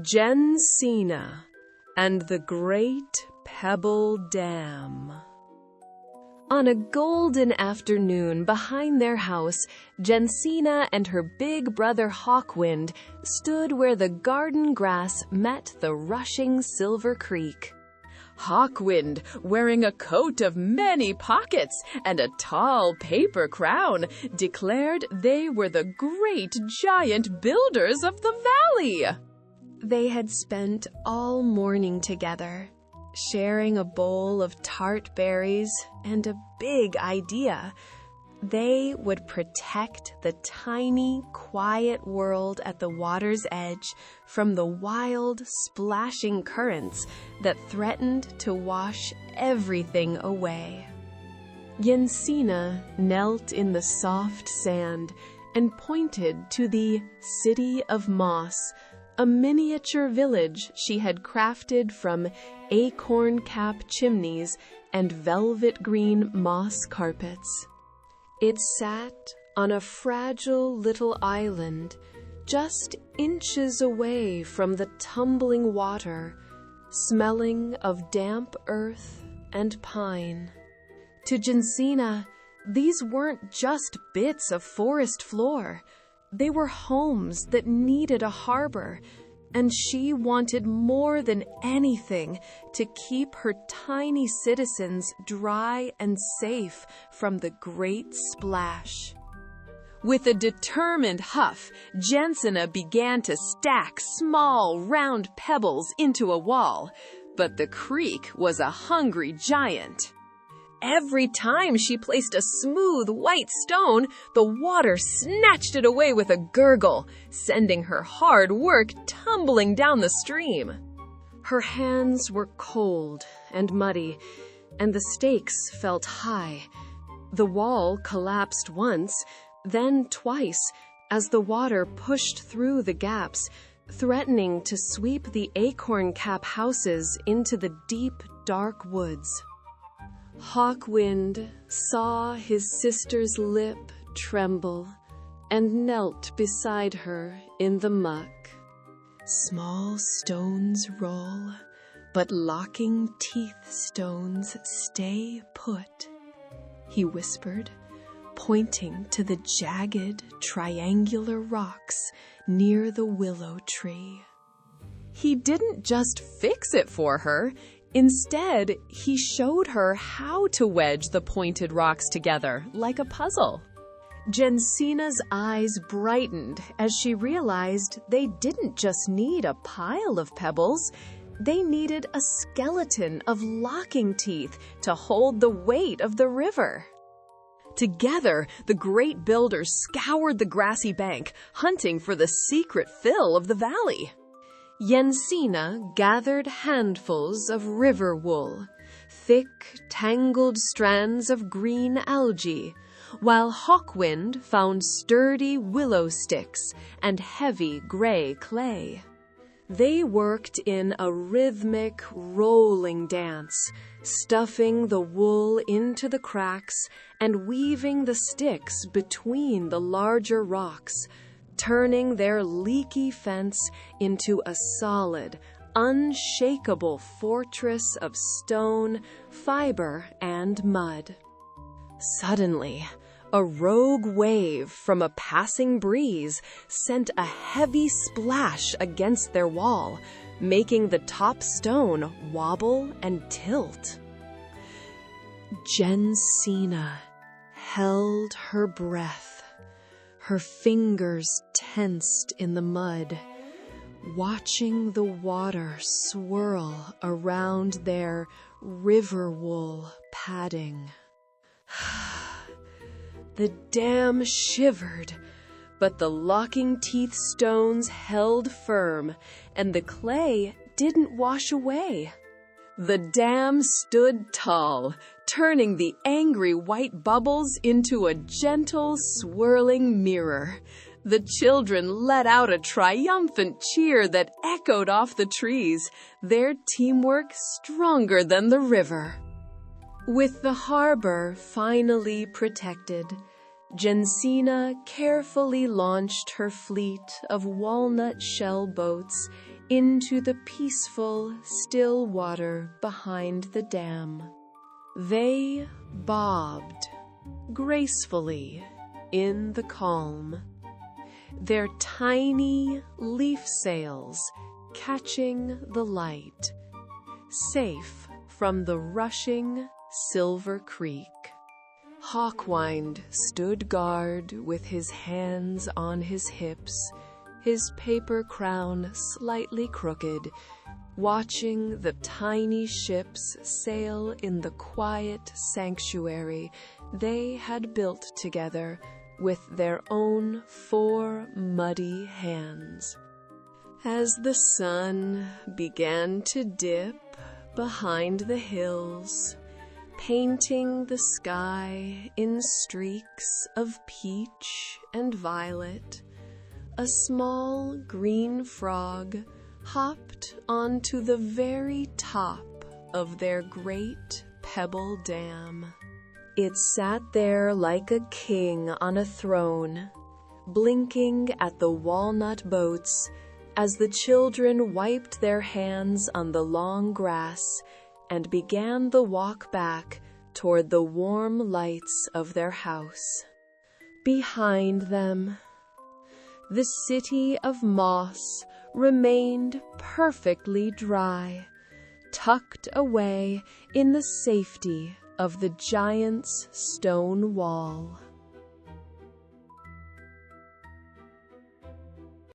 Jensina and the Great Pebble Dam. On a golden afternoon behind their house, Jensina and her big brother Hawkwynd stood where the garden grass met the rushing Silver Creek. Hawkwynd, wearing a coat of many pockets and a tall paper crown, declared they were the great giant builders of the valley. They had spent all morning together, sharing a bowl of tart berries and a big idea. They would protect the tiny, quiet world at the water's edge from the wild, splashing currents that threatened to wash everything away. Jensina knelt in the soft sand and pointed to the City of Moss, a miniature village she had crafted from acorn-cap chimneys and velvet green moss carpets. It sat on a fragile little island, just inches away from the tumbling water, smelling of damp earth and pine. To Jensina, these weren't just bits of forest floor. They were homes that needed a harbor, and she wanted more than anything to keep her tiny citizens dry and safe from the great splash. With a determined huff, Jensina began to stack small, round pebbles into a wall, but the creek was a hungry giant. Every time she placed a smooth white stone, the water snatched it away with a gurgle, sending her hard work tumbling down the stream. Her hands were cold and muddy, and the stakes felt high. The wall collapsed once, then twice, as the water pushed through the gaps, threatening to sweep the acorn-cap houses into the deep, dark woods. Hawkwynd saw his sister's lip tremble and knelt beside her in the muck. Small stones roll, but locking teeth stones stay put, he whispered, pointing to the jagged, triangular rocks near the willow tree. He didn't just fix it for her. Instead, he showed her how to wedge the pointed rocks together like a puzzle. Jensina's eyes brightened as she realized they didn't just need a pile of pebbles. They needed a skeleton of locking teeth to hold the weight of the river. Together, the great builders scoured the grassy bank, hunting for the secret fill of the valley. Jensina gathered handfuls of river wool, thick, tangled strands of green algae, while Hawkwynd found sturdy willow sticks and heavy gray clay. They worked in a rhythmic, rolling dance, stuffing the wool into the cracks and weaving the sticks between the larger rocks, turning their leaky fence into a solid, unshakable fortress of stone, fiber, and mud. Suddenly, a rogue wave from a passing breeze sent a heavy splash against their wall, making the top stone wobble and tilt. Jensina held her breath. Her fingers tensed in the mud, watching the water swirl around their river wool padding. The dam shivered, but the locking teeth stones held firm, and the clay didn't wash away. The dam stood tall, turning the angry white bubbles into a gentle, swirling mirror. The children let out a triumphant cheer that echoed off the trees, their teamwork stronger than the river. With the harbor finally protected, Jensina carefully launched her fleet of walnut-shell boats into the peaceful, still water behind the dam. They bobbed gracefully in the calm, their tiny leaf sails catching the light, safe from the rushing Silver Creek. Hawkwynd stood guard with his hands on his hips, his paper crown slightly crooked, watching the tiny ships sail in the quiet sanctuary they had built together with their own 4 muddy hands. As the sun began to dip behind the hills, painting the sky in streaks of peach and violet, a small green frog hopped onto the very top of their great Pebble Dam. It sat there like a king on a throne, blinking at the walnut boats as the children wiped their hands on the long grass and began the walk back toward the warm lights of their house. Behind them, the city of moss remained perfectly dry, tucked away in the safety of the giant's stone wall.